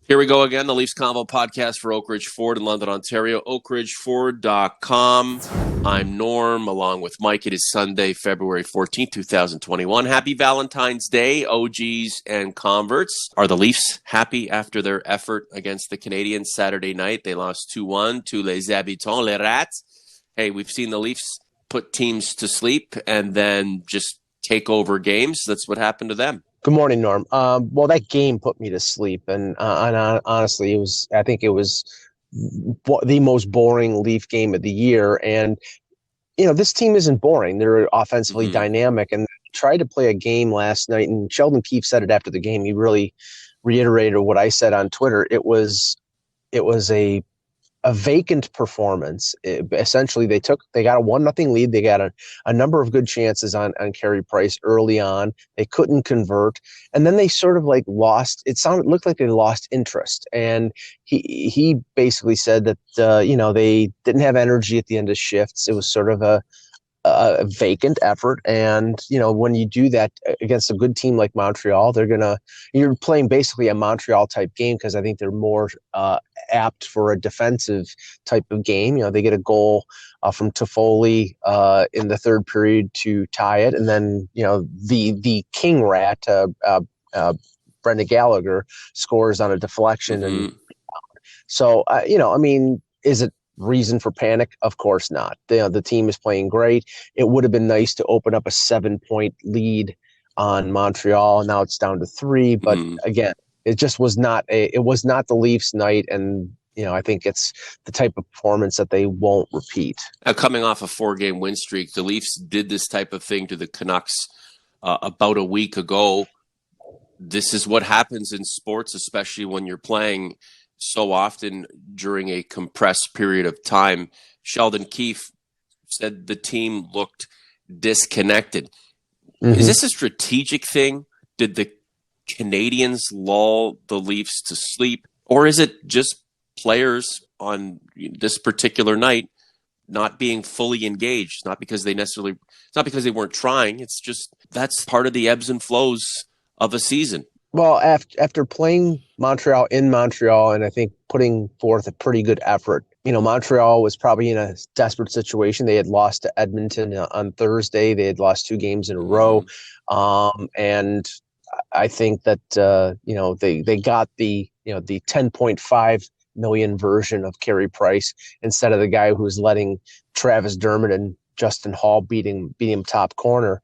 Here we go again, the Leafs Convo podcast for Oak Ridge Ford in London, Ontario, oakridgeford.com. I'm Norm, along with Mike. It is Sunday, February 14th, 2021. Happy Valentine's Day, OGs and converts. Are the Leafs happy after their effort against the Canadiens Saturday night? They lost 2-1 to les habitants, les rats. Hey, we've seen the Leafs put teams to sleep and then just take over games. That's what happened to them. Good morning, Norm. Well, that game put me to sleep, and honestly, I think it was the most boring Leaf game of the year. And this team isn't boring; they're offensively dynamic, and tried to play a game last night. And Sheldon Keefe said it after the game. He really reiterated what I said on Twitter. It was a vacant performance. Essentially, they got a 1-0 lead. They got a number of good chances on Carey Price early on. They couldn't convert, and then they sort of lost. Looked like they lost interest. And he basically said that they didn't have energy at the end of shifts. It was sort of a vacant effort. And when you do that against a good team like Montreal, you're playing basically a Montreal type game, because I think they're more apt for a defensive type of game. They get a goal from Toffoli in the third period to tie it, and then the king rat Brenda Gallagher scores on a deflection. And so is it reason for panic? Of course not. The team is playing great. It would have been nice to open up a 7-point lead on Montreal, and now it's down to 3. But again, it just was not the Leafs night, and I think it's the type of performance that they won't repeat. Now, coming off a 4-game win streak, the Leafs did this type of thing to the Canucks about a week ago. This is what happens in sports, especially when you're playing so often during a compressed period of time. Sheldon Keefe said the team looked disconnected. Is this a strategic thing? Did the Canadiens lull the Leafs to sleep? Or is it just players on this particular night not being fully engaged? Not because they weren't trying. It's just that's part of the ebbs and flows of a season. Well, after playing Montreal in Montreal, and I think putting forth a pretty good effort, Montreal was probably in a desperate situation. They had lost to Edmonton on Thursday. They had lost 2 games in a row. And I think that, they got the 10.5 million version of Carey Price instead of the guy who's letting Travis Dermott and Justin Hall beat him top corner.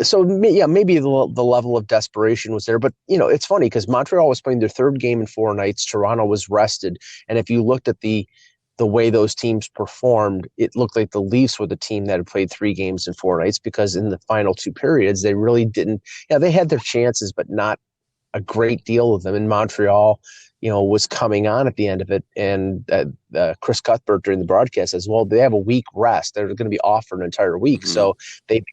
So, yeah, maybe the level of desperation was there. But, it's funny because Montreal was playing their 3rd game in 4 nights. Toronto was rested. And if you looked at the way those teams performed, it looked like the Leafs were the team that had played 3 games in 4 nights, because in the final 2 periods, they really didn't. Yeah, they had their chances, but not a great deal of them. In Montreal, was coming on at the end of it. And Chris Cuthbert during the broadcast says, well, they have a week rest. They're going to be off for an entire week. So they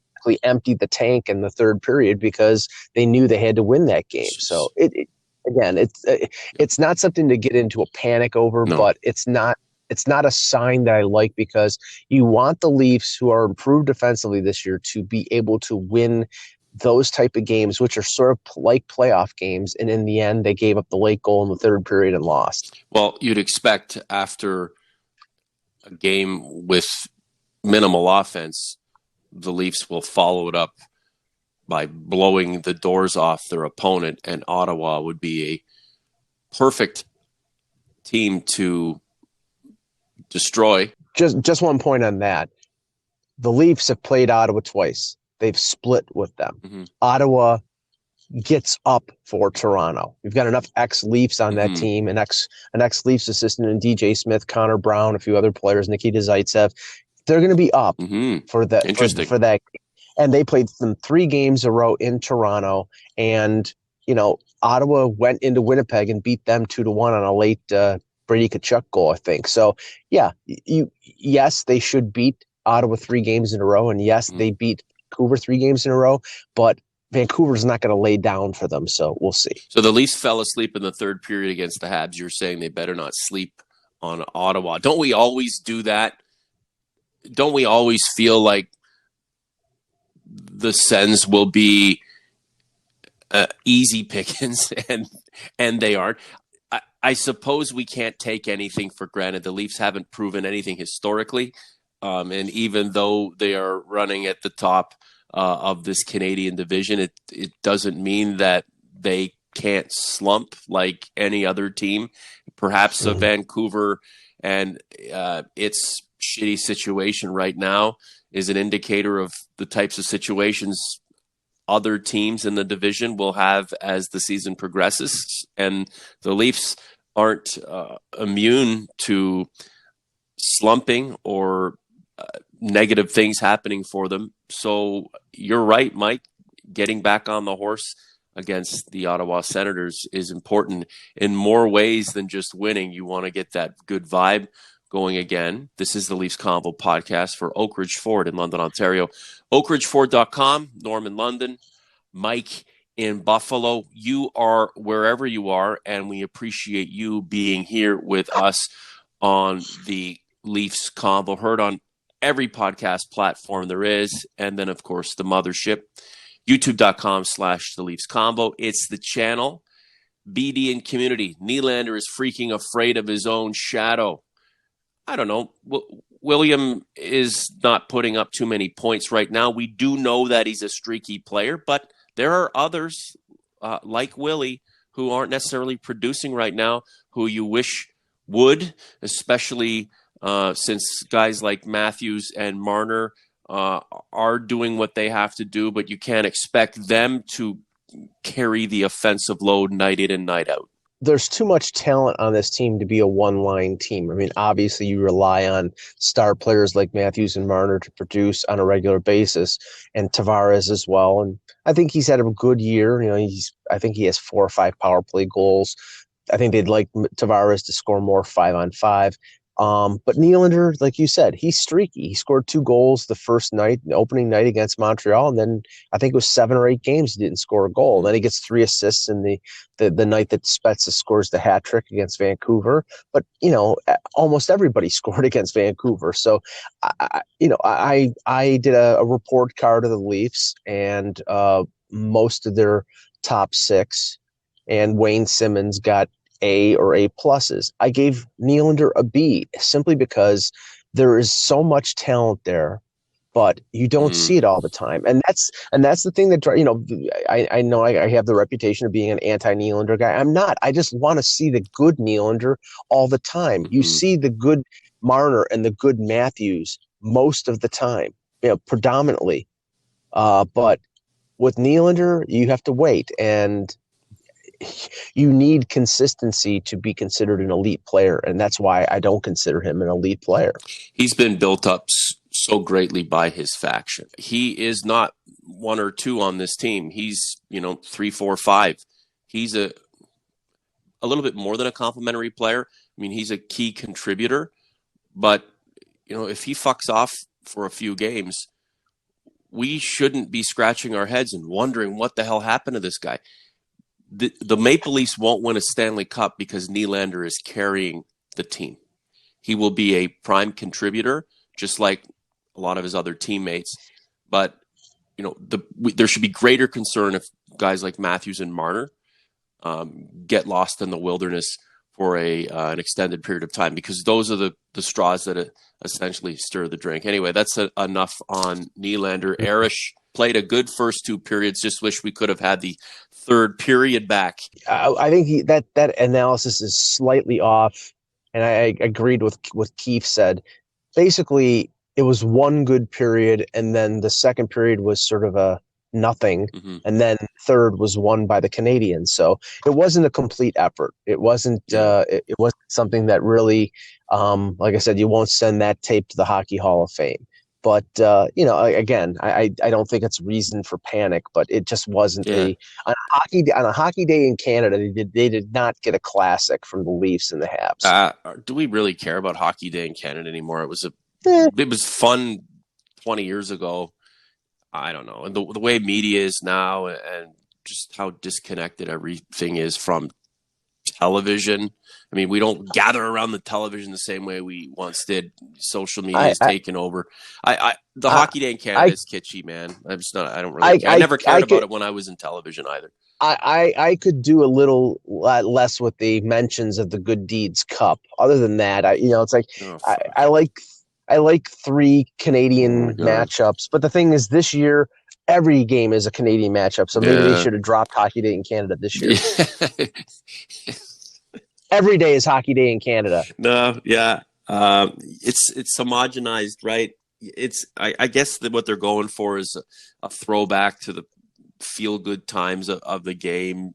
emptied the tank in the 3rd period because they knew they had to win that game. So it's not something to get into a panic over, but it's not a sign that I like, because you want the Leafs, who are improved defensively this year, to be able to win those type of games, which are sort of like playoff games. And in the end, they gave up the late goal in the 3rd period and lost. Well, you'd expect after a game with minimal offense, the Leafs will follow it up by blowing the doors off their opponent, and Ottawa would be a perfect team to destroy. Just one point on that. The Leafs have played Ottawa twice. They've split with them. Ottawa gets up for Toronto. We've got enough ex-Leafs on that team, an ex-Leafs assistant in DJ Smith, Connor Brown, a few other players, Nikita Zaitsev. They're going to be up for that. For that, and they played them 3 games in a row in Toronto, and Ottawa went into Winnipeg and beat them 2-1 on a late Brady Tkachuk goal, I think. So yeah, yes, they should beat Ottawa 3 games in a row, and yes, they beat Vancouver 3 games in a row, but Vancouver's not going to lay down for them, so we'll see. So the Leafs fell asleep in the 3rd period against the Habs. You're saying they better not sleep on Ottawa. Don't we always do that? Don't we always feel like the Sens will be easy pickings and and they aren't. I suppose we can't take anything for granted. The Leafs haven't proven anything historically, and even though they are running at the top of this Canadian division, it doesn't mean that they can't slump like any other team. Perhaps Vancouver and its shitty situation right now is an indicator of the types of situations other teams in the division will have as the season progresses. And the Leafs aren't immune to slumping or negative things happening for them. So you're right, Mike. Getting back on the horse against the Ottawa Senators is important in more ways than just winning. You want to get that good vibe going again. This is the Leafs Convo podcast for Oak Ridge Ford in London, Ontario. OakRidgeFord.com, Norm in London, Mike in Buffalo. You are wherever you are, and we appreciate you being here with us on the Leafs Convo, heard on every podcast platform there is, and then, of course, the mothership, youtube.com/the Leafs Convo. It's the channel. BD and community. Nylander is freaking afraid of his own shadow. I don't know. William is not putting up too many points right now. We do know that he's a streaky player, but there are others like Willie who aren't necessarily producing right now who you wish would, especially since guys like Matthews and Marner are doing what they have to do, but you can't expect them to carry the offensive load night in and night out. There's too much talent on this team to be a one-line team. I mean, obviously you rely on star players like Matthews and Marner to produce on a regular basis, and Tavares as well. And I think he's had a good year. You know, I think he has 4 or 5 power play goals. I think they'd like Tavares to score more 5-on-5. But Nylander, like you said, he's streaky. He scored 2 goals the first night, the opening night against Montreal, and then I think it was 7 or 8 games he didn't score a goal. And then he gets 3 assists in the night that Spezza scores the hat trick against Vancouver. But you know, almost everybody scored against Vancouver. So, I did a report card of the Leafs and most of their top 6, and Wayne Simmons got A or A pluses. I gave Nylander a B simply because there is so much talent there, but you don't see it all the time. And that's the thing that, you know, I know I have the reputation of being an anti-Nylander guy. I'm not. I just want to see the good Nylander all the time. You see the good Marner and the good Matthews most of the time, you know, predominantly. But with Nylander, you have to wait, and you need consistency to be considered an elite player, and that's why I don't consider him an elite player. He's been built up so greatly by his faction. He is not 1 or 2 on this team. He's, 3, 4, 5. He's a little bit more than a complimentary player. I mean, he's a key contributor, but if he fucks off for a few games, we shouldn't be scratching our heads and wondering what the hell happened to this guy. The Maple Leafs won't win a Stanley Cup because Nylander is carrying the team. He will be a prime contributor, just like a lot of his other teammates. But there should be greater concern if guys like Matthews and Marner get lost in the wilderness for an extended period of time, because those are the straws that essentially stir the drink. Anyway, that's enough on Nylander. Arish played a good first 2 periods. Just wish we could have had the third period back. I think that analysis is slightly off, and I agreed with what Keefe said. Basically, it was 1 good period, and then the second period was sort of a nothing, and then third was won by the Canadians. So it wasn't a complete effort. It wasn't. It wasn't something that really, like I said, you won't send that tape to the Hockey Hall of Fame. But again, I don't think it's reason for panic. But it just wasn't on a hockey day in Canada. They did not get a classic from the Leafs and the Habs. Do we really care about Hockey Day in Canada anymore? It was fun 20 years ago. I don't know. And the way media is now, and just how disconnected everything is from television. I mean, we don't gather around the television the same way we once did. Social media has taken over. The Hockey Day in Canada is kitschy, man. I don't really care. I never cared about it when I was in television either. I could do a little lot less with the mentions of the Good Deeds Cup. Other than that, it's like Oh I, fuck! I like I like three Oh my Canadian god! matchups. But the thing is, this year every game is a Canadian matchup. So maybe they Yeah. should have dropped Hockey Day in Canada this year. Yeah. Every day is Hockey Day in Canada. No, yeah. It's homogenized, right? I guess that what they're going for is a throwback to the feel good times of the game.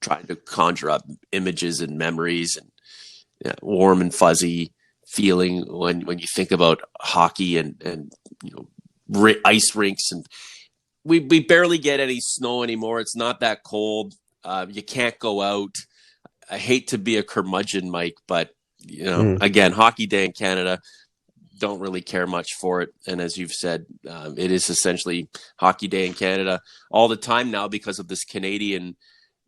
Trying to conjure up images and memories and warm and fuzzy feeling when you think about hockey and ice rinks, and we barely get any snow anymore. It's not that cold. You can't go out. I hate to be a curmudgeon, Mike, but Mm. again, Hockey Day in Canada, don't really care much for it. And as you've said, it is essentially Hockey Day in Canada all the time now because of this Canadian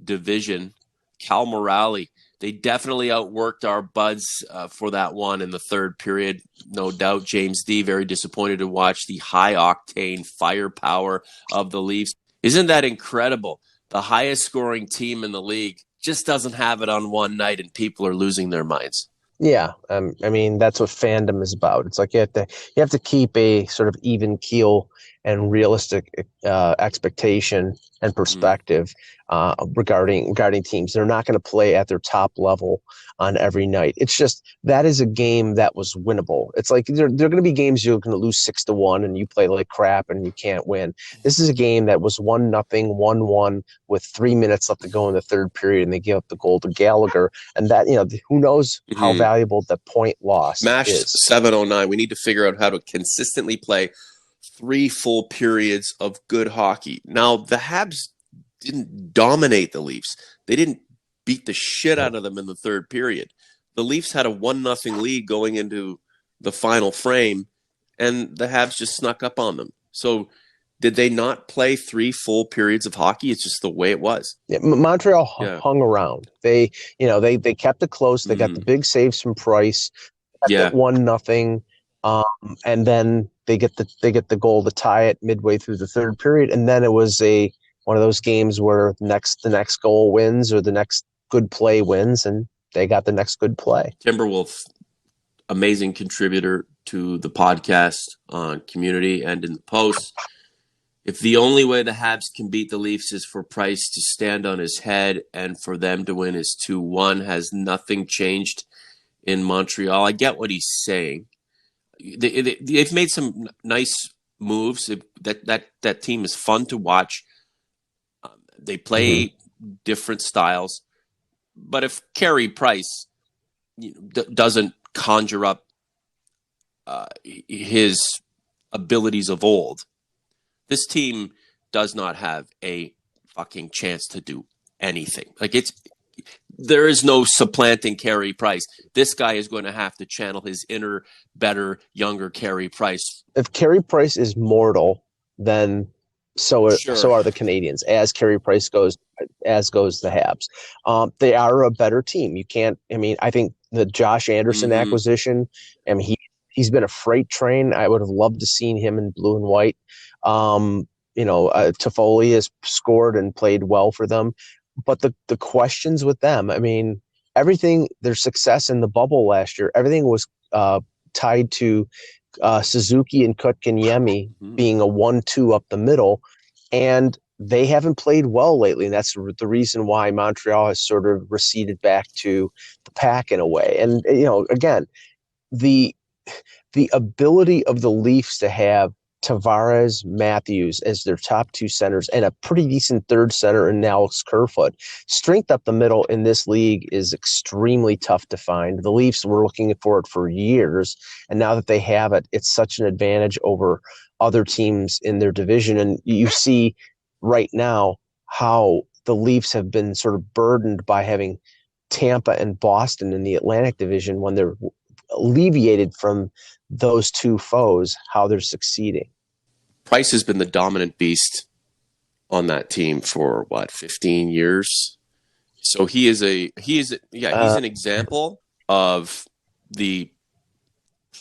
division. Cal Morale, they definitely outworked our buds for that one in the third period. No doubt, James D, very disappointed to watch the high octane firepower of the Leafs. Isn't that incredible? The highest scoring team in the league just doesn't have it on one night, and people are losing their minds. Yeah, I mean that's what fandom is about. It's like you have to keep a sort of even keel and realistic expectation and Mm-hmm. perspective regarding teams. They're not going to play at their top level on every night. It's just that is a game that was winnable. It's like there are going to be games you're going to lose 6-1 and you play like crap and you can't win. This is a game that was 1-0, 1-1 with 3 minutes left to go in the third period, and they give up the goal to Gallagher. And that, who knows how Mm-hmm. valuable the point lost Mash is. 709. We need to figure out how to consistently play three full periods of good hockey. Now, the Habs didn't dominate the Leafs. They didn't beat the shit out of them in the third period. The Leafs had a 1-0 lead going into the final frame, and the Habs just snuck up on them. So, did they not play three full periods of hockey? It's just the way it was. Yeah, Montreal Yeah. hung around. They kept it close. They got the big saves from Price. Kept it Yeah. 1-0, and then they get the goal to tie it midway through the third period, and then it was a one of those games where the next goal wins or the next good play wins, and they got the next good play. Timberwolf, amazing contributor to the podcast on Community and in the post. If the only way the Habs can beat the Leafs is for Price to stand on his head and for them to win is 2-1, has nothing changed in Montreal? I get what he's saying. They've made some nice moves. That team is fun to watch. They Mm-hmm. play different styles. But if Carey Price doesn't conjure up his abilities of old, this team does not have a fucking chance to do anything. There is no supplanting Carey Price. This guy is going to have to channel his inner, better, younger Carey Price. If Carey Price is mortal, then so Sure. are the Canadians. As Carey Price goes, as goes the Habs. They are a better team. You can't. I mean, I think the Josh Anderson Mm-hmm. acquisition. I mean, he's been a freight train. I would have loved to seen him in blue and white. Toffoli has scored and played well for them, but the questions with them. I mean, everything their success in the bubble last year, everything was tied to Suzuki and Kotkaniemi Mm-hmm. being a 1-2 up the middle, and they haven't played well lately. And that's the reason why Montreal has sort of receded back to the pack in a way. And again, the the ability of the Leafs to have Tavares, Matthews as their top two centers and a pretty decent third center in Alex Kerfoot. Strength up the middle in this league is extremely tough to find. The Leafs were looking for it for years, and now that they have it, it's such an advantage over other teams in their division. And you see right now how the Leafs have been sort of burdened by having Tampa and Boston in the Atlantic Division when they're alleviated from those two foes, how they're succeeding. Price has been the dominant beast on that team for 15 years. So he's an example of the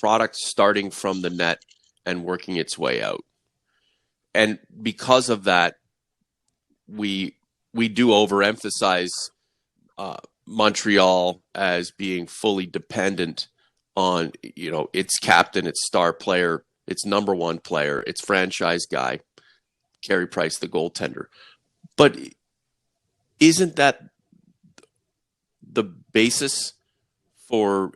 product starting from the net and working its way out. And because of that, we we do overemphasize Montreal as being fully dependent on, its captain, its star player, its number one player, its franchise guy, Carey Price, the goaltender. But isn't that the basis for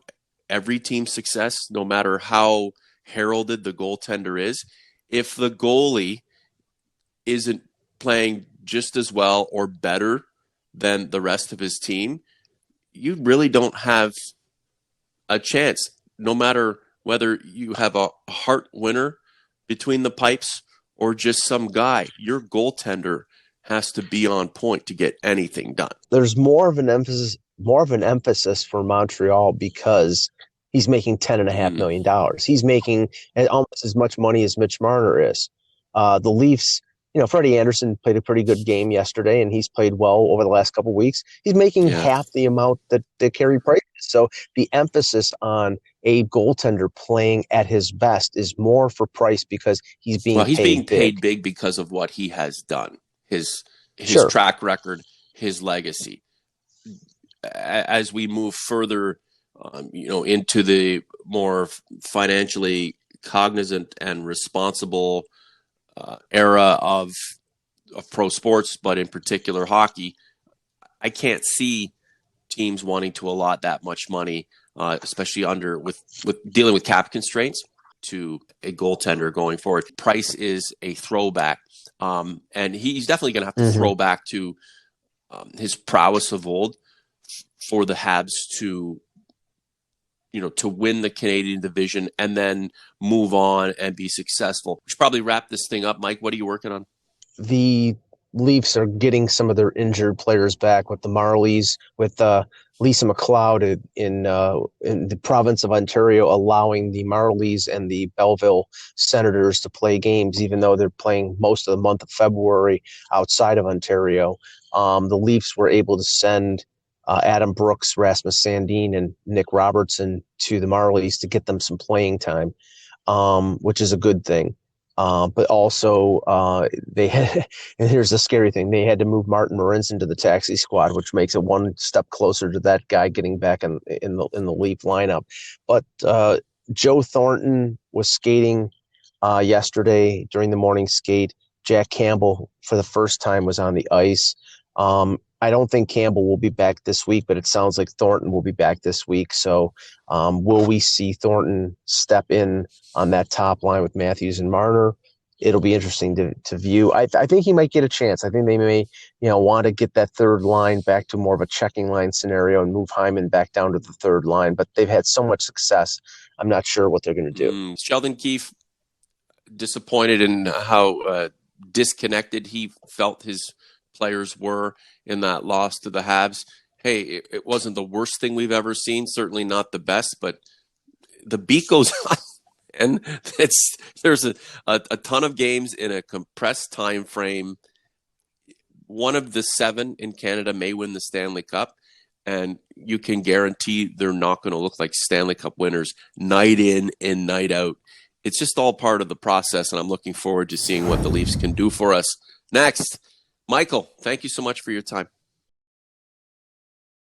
every team's success, no matter how heralded the goaltender is? If the goalie isn't playing just as well or better than the rest of his team, you really don't have a chance, no matter whether you have a Hart winner between the pipes or just some guy. Your goaltender has to be on point to get anything done. There's more of an emphasis for Montreal because he's making $10.5 million. He's making almost as much money as Mitch Marner is. The Leafs, Freddie Anderson played a pretty good game yesterday, and he's played well over the last couple of weeks. He's making half the amount that Carey Price is. So the emphasis on a goaltender playing at his best is more for Price because he's being paid big because of what he has done, his track record, his legacy. As we move further, into the more financially cognizant and responsible era of pro sports, but in particular hockey, I can't see teams wanting to allot that much money, especially with dealing with cap constraints, to a goaltender going forward. Price is a throwback, and he's definitely going to have to throw back to his prowess of old for the Habs to win the Canadian division and then move on and be successful. We should probably wrap this thing up. Mike, what are you working on? The Leafs are getting some of their injured players back with the Marlies, with Lisa McLeod in the province of Ontario, allowing the Marlies and the Belleville Senators to play games, even though they're playing most of the month of February outside of Ontario. The Leafs were able to send Adam Brooks, Rasmus Sandin, and Nick Robertson to the Marlies to get them some playing time, which is a good thing. But also they had, and here's the scary thing, they had to move Martin Marincin into the taxi squad, which makes it one step closer to that guy getting back in the Leaf lineup. But Joe Thornton was skating yesterday during the morning skate. Jack Campbell, for the first time, was on the ice. I don't think Campbell will be back this week, but it sounds like Thornton will be back this week. So will we see Thornton step in on that top line with Matthews and Marner? It'll be interesting to view. I think he might get a chance. I think they may want to get that third line back to more of a checking line scenario and move Hyman back down to the third line. But they've had so much success, I'm not sure what they're going to do. Sheldon Keefe, disappointed in how disconnected he felt his players were in that loss to the Habs. Hey, it wasn't the worst thing we've ever seen, certainly not the best, but the beat goes on, and there's a ton of games in a compressed time frame. One of the 7 in Canada may win the Stanley Cup, and you can guarantee they're not going to look like Stanley Cup winners night in and night out. It's just all part of the process, and I'm looking forward to seeing what the Leafs can do for us next. Michael, thank you so much for your time.